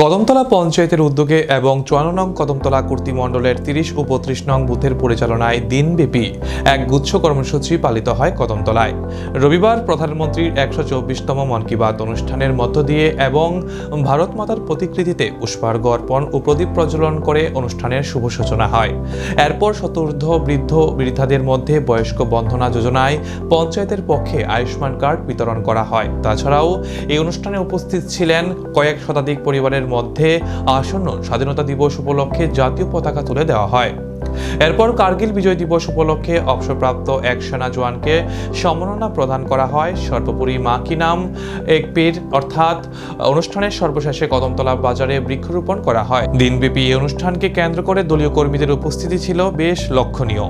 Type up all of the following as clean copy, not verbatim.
কদমতলা পঞ্চায়েতের উদ্যোগে এবং ৫৪ নং কদমতলা কর্তৃমণ্ডলের ৩০ ও ৩২ নং বুথের পরিচালনায় দিনব্যাপী এক গুচ্ছ কর্মসূচি পালিত হয় কদমতলায়। রবিবার প্রধানমন্ত্রীর ১২৪তম মন কি বাত অনুষ্ঠানের মধ্য দিয়ে এবং ভারত মাতার প্রতিকৃতিতে পুষ্পার্ঘ্য অর্পণ ও প্রদীপ প্রজ্বলন করে অনুষ্ঠানের শুভ সূচনা হয়। এরপর শতঊর্ধ্ব বৃদ্ধ বৃদ্ধাদের মধ্যে বয়স্ক বন্ধনা যোজনায় পঞ্চায়েতের পক্ষে আয়ুষ্মান কার্ড বিতরণ করা হয়। তাছাড়াও এই অনুষ্ঠানে উপস্থিত ছিলেন কয়েক শতাধিক পরিবারের মধ্যে আসন্ন স্বাধীনতা দিবস উপলক্ষে জাতীয় পতাকা তুলে দেওয়া হয়। এরপর কার্গিল বিজয় দিবস উপলক্ষে অবসরপ্রাপ্ত এক সেনা জওয়ানকে সম্মাননা প্রদান করা হয়। সর্বোপরি মা কি নাম এক পেড় অর্থাৎ অনুষ্ঠানের সর্বশেষে কদমতলা বাজারে বৃক্ষরোপণ করা হয়। দিনব্যাপী এই অনুষ্ঠানকে কেন্দ্র করে দলীয় কর্মীদের উপস্থিতি ছিল বেশ লক্ষণীয়।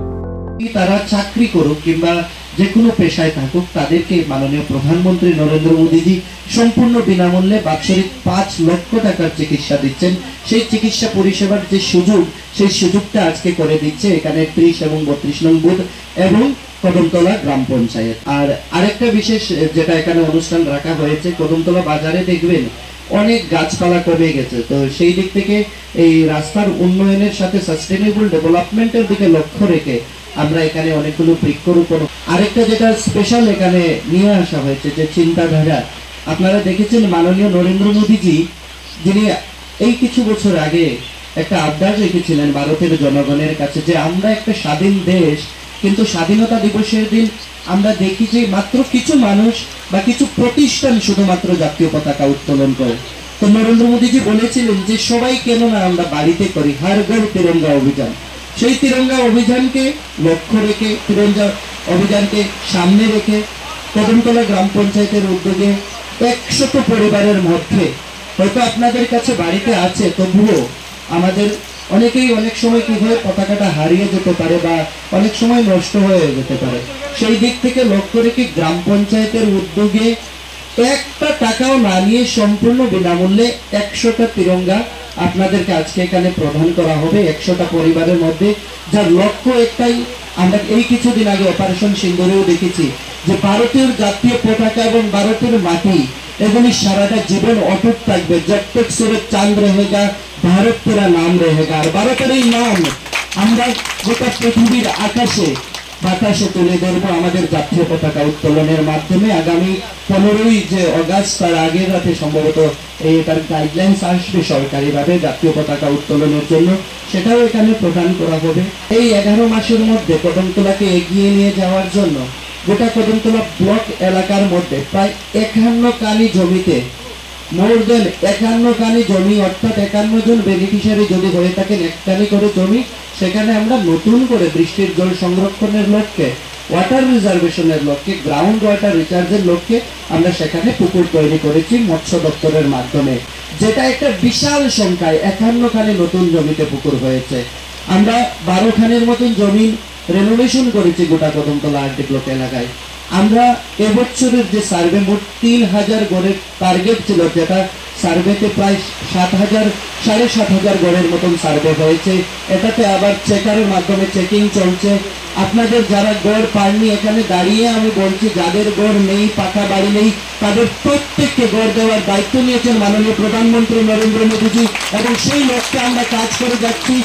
তারা চাকরি করুক কিংবা যে কোনো পেশায় থাকুক, তাদেরকে মাননীয় প্রধানমন্ত্রী নরেন্দ্র মোদীজি সম্পূর্ণ বিনামূল্যে বাৎসরিক ৫ লক্ষ টাকার চিকিৎসা দিচ্ছেন। সেই চিকিৎসা পরিষেবার যে সুযোগ, সেই সুযোগটা আজকে করে দিচ্ছে এখানে ৩০ এবং ৩২ নং বুথ এবং কদমতলা গ্রাম পঞ্চায়েত। আর আরেকটা বিশেষ যেটা এখানে অনুষ্ঠান রাখা হয়েছে, কদমতলা বাজারে দেখবেন অনেক গাছপালা কমে গেছে। তো সেই দিক থেকে এই রাস্তার উন্নয়নের সাথে সাস্টেনেবল ডেভেলপমেন্টের দিকে লক্ষ্য রেখে আমরা এখানে অনেকগুলো বৃক্ষরোপণ, আরেকটা যেটা স্পেশাল এখানে নিয়ে আসা হয়েছে যে চিন্তাধারা, আপনারা দেখেছেন মাননীয় নরেন্দ্র মোদীজি যিনি এই কিছু বছর আগে একটা আবদার রেখেছিলেন ভারতের জনগণের কাছে যে আমরা একটা স্বাধীন দেশ, কিন্তু স্বাধীনতা দিবসের দিন আমরা দেখি যে মাত্র কিছু মানুষ বা কিছু প্রতিষ্ঠান শুধুমাত্র জাতীয় পতাকা উত্তোলন করে। তো নরেন্দ্র মোদীজি বলেছিলেন যে সবাই কেন না আমরা বাড়িতে করি হর ঘর তিরঙ্গা অভিযান। সেই তিরঙ্গা অভিযানকে লক্ষ্য রেখে, তিরঙ্গা অভিযানকে সামনে রেখে কদমতলা গ্রাম পঞ্চায়েতের উদ্যোগে ১০০ পরিবারের মধ্যে হয়তো আপনাদের কাছে বাড়িতে আছে, তবুও আমাদের অনেকেই অনেক সময় কি হয় পতাকাটা হারিয়ে যেতে পারে বা অনেক সময় নষ্ট হয়ে যেতে পারে। সেই দিক থেকে লক্ষ্য রেখে গ্রাম পঞ্চায়েতের উদ্যোগে একটা টাকাও না নিয়ে সম্পূর্ণ বিনামূল্যে ১০০টা তিরঙ্গা আপনাদেরকে আজকে এখানে প্রদান করা হবে ১০০টা পরিবারের মধ্যে, যার লক্ষ্য একটাই। আমরা এই কিছুদিন আগে অপারেশন সিন্দুরেও দেখেছি যে ভারতের জাতীয় পতাকা এবং ভারতের মাটি এগুলি সারাটা জীবন অটুট থাকবে। জব তক সুরজ চাঁদ রহেগা, ভারত তেরা নাম রহেগা। আর ভারতের এই নাম আমরা গোটা পৃথিবীর আকাশে বাতাসে তুলে ধরবো আমাদের জাতীয় পতাকা উত্তোলনের মাধ্যমে। আগামী ১৫ই যে অগাস্ট, তার আগের রাতে সম্ভবত তার গাইডলাইন্স আসবে সরকারিভাবে জাতীয় পতাকা উত্তোলনের জন্য, সেটাও এখানে প্রদান করা হবে। এই ১১ মাসের মধ্যে কদমতলাকে এগিয়ে নিয়ে যাওয়ার জন্য গোটা কদমতলা ব্লক এলাকার মধ্যে প্রায় ৫১ কানি জমিতে, মোর দেন ৫১ কানি জমি, অর্থাৎ ৫১ জন বেনিফিশিয়ারি যদি হয়ে থাকেন এক কানি করে জমি, সেখানে আমরা নতুন করে বৃষ্টির জল সংরক্ষণের লক্ষ্যে, ওয়াটার রিজার্ভেশনের লক্ষ্যে, গ্রাউন্ড ওয়াটার রিচার্জের লক্ষ্যে আমরা সেখানে পুকুর তৈরি করেছি মৎস্য দপ্তরের মাধ্যমে, যেটা একটা বিশাল সংখ্যায় ৫১ খানি নতুন জমিতে পুকুর হয়েছে। আমরা ১২ খানের মতন জমি রেনোভেশন করেছি গোটা কদমতলা আরডি ব্লক এলাকায়। আমরা এবছরের যে সার্ভে মোট ৩,০০০ গড়ের টার্গেট ছিল, যেটা সার্ভেতে প্রায় ৭,০০০ গড়ের মতন সার্ভে হয়েছে। এটাতে আবার চেকারের মাধ্যমে চেকিং চলছে। আপনাদের যারা গড় পাননি, এখানে দাঁড়িয়ে আমি বলছি যাদের গড় নেই, পাকা বাড়ি নেই, তাদের প্রত্যেককে গড় দেওয়ার দায়িত্ব নিয়েছেন মাননীয় প্রধানমন্ত্রী নরেন্দ্র মোদীজি, এবং সেই লক্ষ্যে আমরা কাজ করে যাচ্ছি।